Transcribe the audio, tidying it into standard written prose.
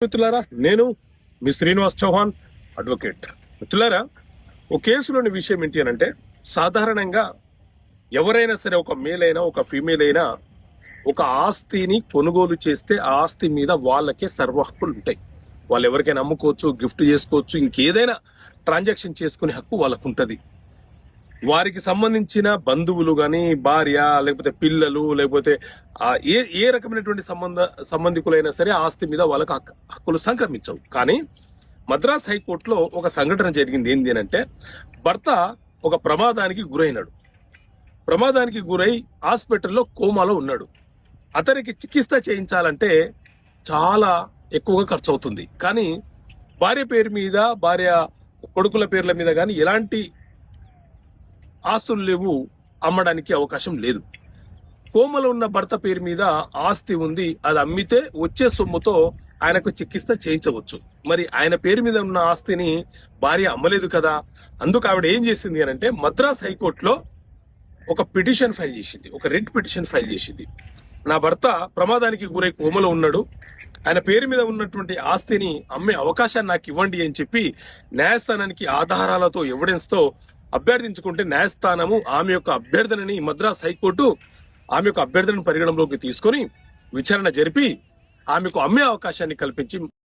మిత్రులారా, నేను మీ శ్రీనివాస్ చౌహాన్, అడ్వకేట్. మిత్రులారా, ఒక కేసులోని విషయం ఏంటి అని అంటే, సాధారణంగా ఎవరైనా సరే, ఒక మేల్ అయినా ఒక ఫీమేల్ అయినా, ఒక ఆస్తిని కొనుగోలు చేస్తే ఆ ఆస్తి మీద వాళ్ళకే సర్వ హక్కులు ఉంటాయి. వాళ్ళు ఎవరికైనా అమ్ముకోవచ్చు, గిఫ్ట్ చేసుకోవచ్చు, ఇంకేదైనా ట్రాన్సాక్షన్ చేసుకునే హక్కు వాళ్ళకు ఉంటుంది. వారికి సంబంధించిన బంధువులు గాని, భార్య, లేకపోతే పిల్లలు, లేకపోతే ఏ ఏ రకమైనటువంటి సంబంధికులైనా సరే ఆస్తి మీద వాళ్ళకి హక్కులు సంక్రమించవు. కానీ మద్రాస్ హైకోర్టులో ఒక సంఘటన జరిగింది. ఏంది అంటే, భర్త ఒక ప్రమాదానికి గురైనాడు. ప్రమాదానికి గురై హాస్పిటల్లో కోమాలో ఉన్నాడు. అతనికి చికిత్స చేయించాలంటే చాలా ఎక్కువగా ఖర్చు అవుతుంది. కానీ భార్య పేరు మీద, భార్య కొడుకుల పేర్ల మీద కానీ ఎలాంటి ఆస్తులు లేవు, అమ్మడానికి అవకాశం లేదు. కోమలో ఉన్న భర్త పేరు మీద ఆస్తి ఉంది, అది అమ్మితే వచ్చే సొమ్ముతో ఆయనకు చికిత్స చేయించవచ్చు. మరి ఆయన పేరు మీద ఉన్న ఆస్తిని భార్య అమ్మలేదు కదా. అందుకు ఆవిడ ఏం చేసింది అని అంటే, మద్రాస్ హైకోర్టులో ఒక పిటిషన్ ఫైల్ చేసింది, ఒక రిట్ పిటిషన్ ఫైల్ చేసింది. నా భర్త ప్రమాదానికి గురై కోమలో ఉన్నాడు, ఆయన పేరు మీద ఉన్నటువంటి ఆస్తిని అమ్మే అవకాశాన్ని నాకు ఇవ్వండి అని చెప్పి న్యాయస్థానానికి ఆధారాలతో, ఎవిడెన్స్ తో అభ్యర్థించుకుంటే, న్యాయస్థానము ఆమె యొక్క అభ్యర్థనని, మద్రాస్ హైకోర్టు ఆమె యొక్క అభ్యర్థనను పరిగణలోకి తీసుకొని విచారణ జరిపి ఆమెకు అమ్మే అవకాశాన్ని కల్పించి